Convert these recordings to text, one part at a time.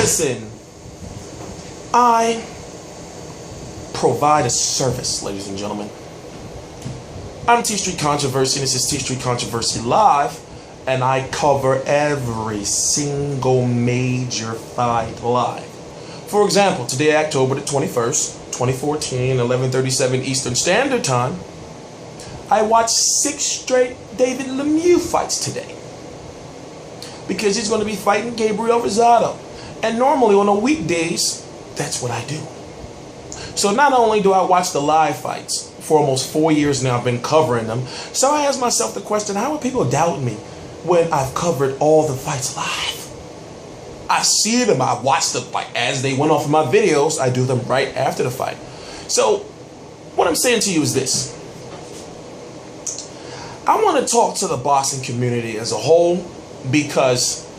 Listen, I provide a service, ladies and gentlemen. I'm T Street Controversy, and this is T Street Controversy Live, and I cover every single major fight live. For example, today, October the 21st, 2014, 11:37 Eastern Standard Time, I watched 6 straight David Lemieux fights today, because he's going to be fighting Gabriel Rosado. And normally on the weekdays, that's what I do. So not only do I watch the live fights, for almost 4 years now I've been covering them, so I ask myself the question, how are people doubting me when I've covered all the fights live? I see them, I watch them like as they went off of my videos, I do them right after the fight. So what I'm saying to you is this. I want to talk to the boxing community as a whole, because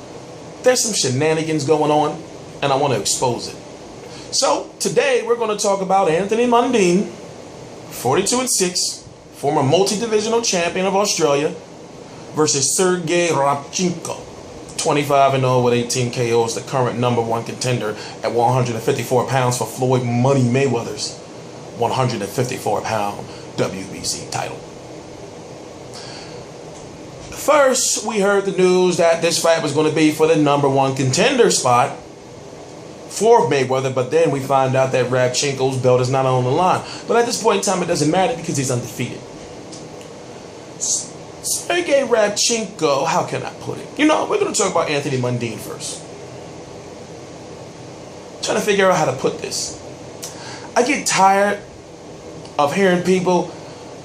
there's some shenanigans going on and I want to expose it. So today we're going to talk about Anthony Mundine, 42-6, former multi-divisional champion of Australia, versus Sergey Rabchenko, 25-0 with 18 KOs, the current #1 contender at 154 pounds for Floyd Money Mayweather's 154-pound WBC title. First, we heard the news that this fight was going to be for the #1 contender spot for Mayweather, but then we find out that Rabchenko's belt is not on the line. But at this point in time, it doesn't matter because he's undefeated. Sergey Rabchenko, how can I put it? You know, we're going to talk about Anthony Mundine first. I'm trying to figure out how to put this. I get tired of hearing people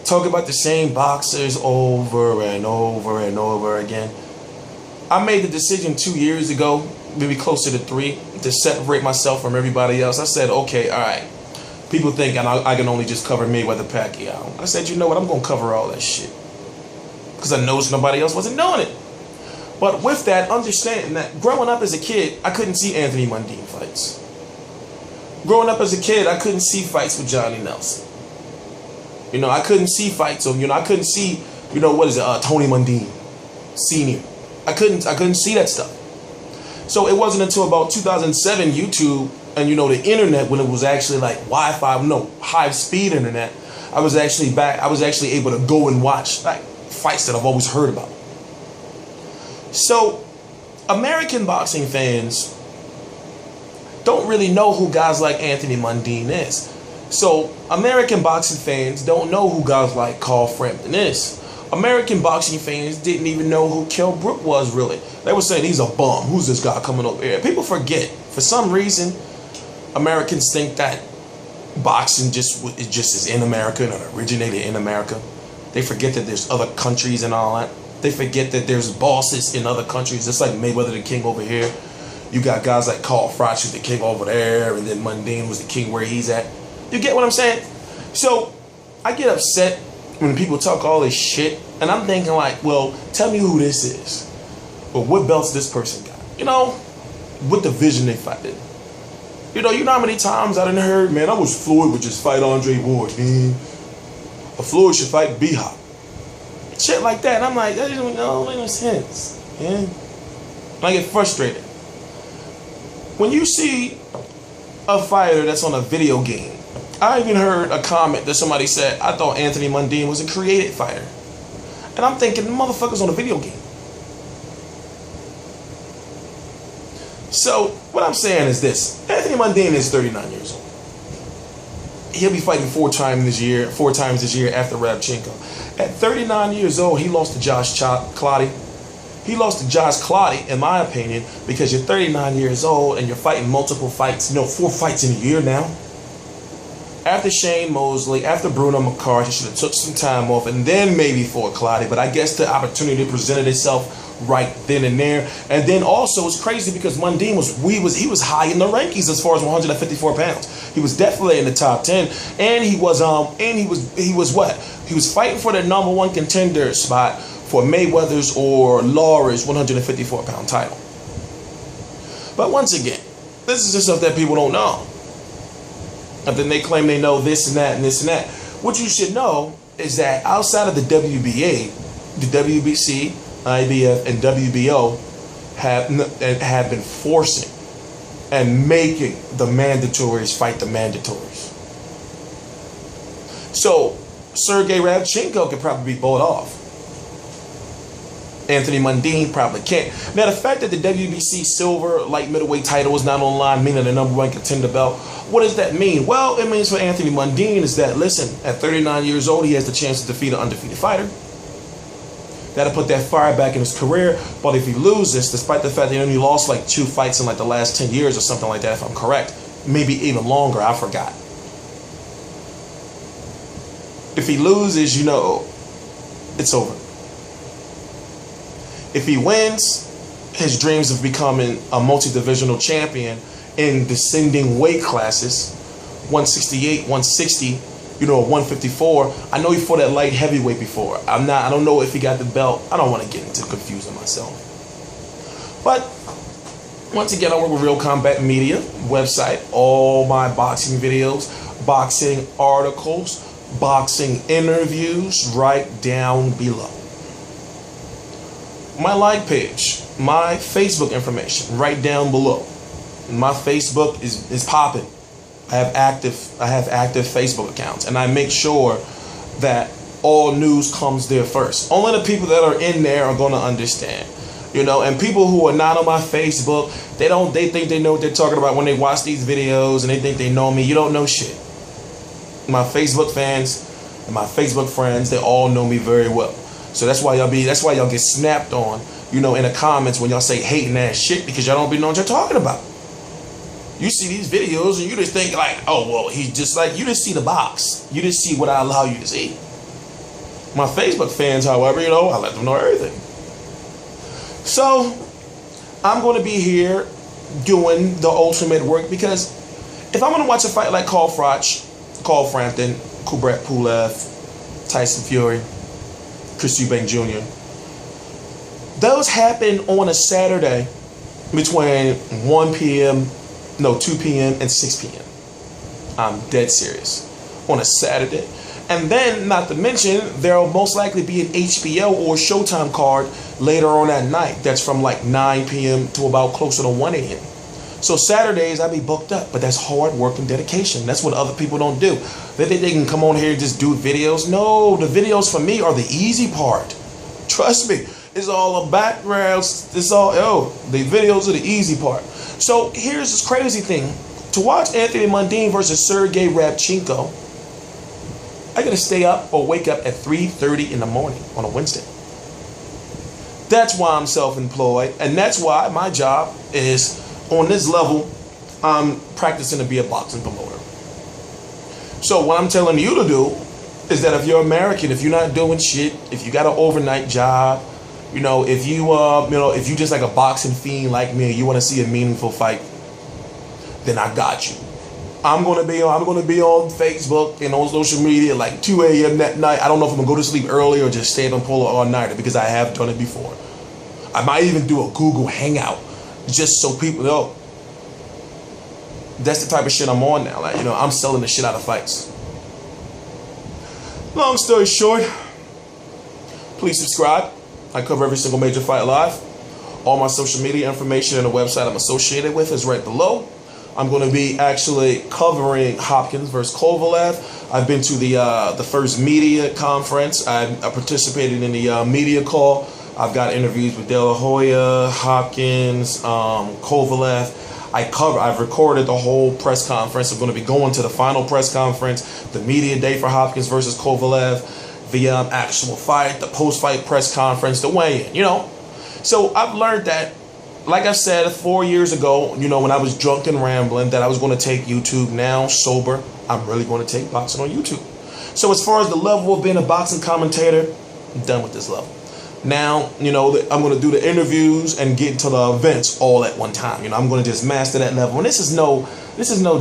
talk about the same boxers over and over and over again. I made the decision 2 years ago, maybe closer to 3, to separate myself from everybody else. I said, okay, all right. People think I can only just cover Mayweather Pacquiao. I said, you know what? I'm going to cover all that shit, because I noticed nobody else wasn't doing it. But with that, understanding that growing up as a kid, I couldn't see Anthony Mundine fights. Growing up as a kid, I couldn't see fights with Johnny Nelson. You know, I couldn't see fights of, I couldn't see, Tony Mundine Sr. I couldn't see that stuff. So it wasn't until about 2007 YouTube and, the internet, when it was actually like Wi-Fi, high-speed internet, I was actually able to go and watch like fights that I've always heard about. So American boxing fans don't really know who guys like Anthony Mundine is. So American boxing fans don't know who guys like Carl Frampton is. American boxing fans didn't even know who Kell Brook was, really. They were saying, he's a bum. Who's this guy coming over here? People forget. For some reason, Americans think that boxing just is in America and it originated in America. They forget that there's other countries and all that. They forget that there's bosses in other countries, just like Mayweather the king over here. You got guys like Carl Froch, who's the king over there, and then Mundine was the king where he's at. You get what I'm saying? So I get upset when people talk all this shit, and I'm thinking like, well, tell me who this is. But what belts this person got? What division they fight in. You know how many times I done heard, man, I wish Floyd would just fight Andre Ward, man. Or Floyd should fight B-Hop. Shit like that. And I'm like, that doesn't make no sense, man. And I get frustrated. When you see a fighter that's on a video game, I even heard a comment that somebody said, I thought Anthony Mundine was a created fighter. And I'm thinking, the motherfucker's on a video game. So, what I'm saying is this. Anthony Mundine is 39 years old. He'll be fighting 4 times this year after Rabchenko. At 39 years old, he lost to Clottey. He lost to Josh Clottey, in my opinion, because you're 39 years old and you're fighting multiple fights. 4 fights in a year now. After Shane Mosley, after Bruno McCarthy, he should have took some time off and then maybe fought Clottey. But I guess the opportunity presented itself right then and there. And then also it's crazy because Mundine was high in the rankings as far as 154 pounds. He was definitely in the top 10, and he was fighting for the #1 contender spot for Mayweather's or Lawler's 154-pound title. But once again, this is the stuff that people don't know. And then they claim they know this and that and this and that. What you should know is that outside of the WBA, the WBC, IBF, and WBO have been forcing and making the mandatories fight the mandatories. So Sergey Rabchenko could probably be bought off. Anthony Mundine probably can't. Now, the fact that the WBC Silver Light Middleweight Title is not online, meaning the #1 contender belt, what does that mean? Well, it means for Anthony Mundine is that, listen, at 39 years old, he has the chance to defeat an undefeated fighter. That'll put that fire back in his career. But if he loses, despite the fact that he only lost like 2 fights in like the last 10 years or something like that, if I'm correct, maybe even longer, I forgot. If he loses, you know, it's over. If he wins, his dreams of becoming a multi-divisional champion in descending weight classes, 168, 160, you know, 154. I know he fought at light heavyweight before. I don't know if he got the belt. I don't want to get into confusing myself. But once again, I work with Real Combat Media website. All my boxing videos, boxing articles, boxing interviews right down below. My like page, my Facebook information right down below. My Facebook is popping. I have active Facebook accounts, and I make sure that all news comes there first. Only the people that are in there are going to understand, you know. And people who are not on my Facebook, they think they know what they're talking about when they watch these videos, and they think they know me. You don't know shit. My Facebook fans and my Facebook friends, they all know me very well. So that's why y'all get snapped on, you know, in the comments when y'all say hating ass shit, because y'all don't be knowing what you're talking about. You see these videos and you just think like, oh, well, he's just like, you just see the box. You just see what I allow you to see. My Facebook fans, however, you know, I let them know everything. So I'm going to be here doing the ultimate work, because if I'm going to watch a fight like Carl Frampton, Kubrat Pulev, Tyson Fury, Chris Eubank Jr., those happen on a Saturday between 2 p.m. and 6 p.m. I'm dead serious. On a Saturday. And then, not to mention, there'll most likely be an HBO or Showtime card later on that night. That's from like 9 p.m. to about closer to 1 a.m. So Saturdays, I be booked up. But that's hard work and dedication. That's what other people don't do. They think they can come on here and just do videos. No, the videos for me are the easy part. Trust me. It's all a background. It's all, the videos are the easy part. So here's this crazy thing. To watch Anthony Mundine versus Sergey Rabchenko, I gotta stay up or wake up at 3:30 in the morning on a Wednesday. That's why I'm self-employed, and that's why my job is on this level. I'm practicing to be a boxing promoter. So what I'm telling you to do is that if you're American, if you're not doing shit, if you got an overnight job, you know, if you just like a boxing fiend like me, you want to see a meaningful fight, then I got you. I'm gonna be on Facebook and on social media like 2 a.m. that night. I don't know if I'm gonna go to sleep early or just stay up and pull an all-nighter, because I have done it before. I might even do a Google Hangout just so people know. That's the type of shit I'm on now. Like, you know, I'm selling the shit out of fights. Long story short, please subscribe. I cover every single major fight live. All my social media information and the website I'm associated with is right below. I'm going to be actually covering Hopkins versus Kovalev. I've been to the first media conference. I participated in the media call. I've got interviews with De La Hoya, Hopkins, Kovalev. I've recorded the whole press conference. I'm going to be going to the final press conference, the media day for Hopkins versus Kovalev, the actual fight, the post-fight press conference, the weigh-in, you know. So I've learned that, like I said 4 years ago, you know, when I was drunk and rambling, that I was going to take YouTube. Now, sober, I'm really going to take boxing on YouTube. So as far as the level of being a boxing commentator, I'm done with this level. Now, you know, I'm going to do the interviews and get into the events all at one time. You know, I'm going to just master that level. And this is no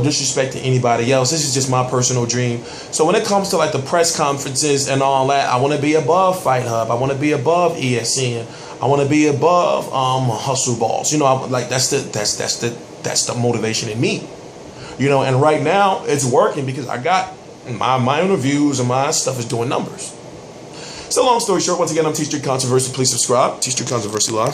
disrespect to anybody else. This is just my personal dream. So when it comes to like the press conferences and all that, I want to be above Fight Hub. I want to be above ESN. I want to be above Hustle Balls. You know, that's the motivation in me. You know, and right now it's working because I got my interviews and my stuff is doing numbers. So long story short, once again, I'm T Street Controversy. Please subscribe. T Street Controversy Live.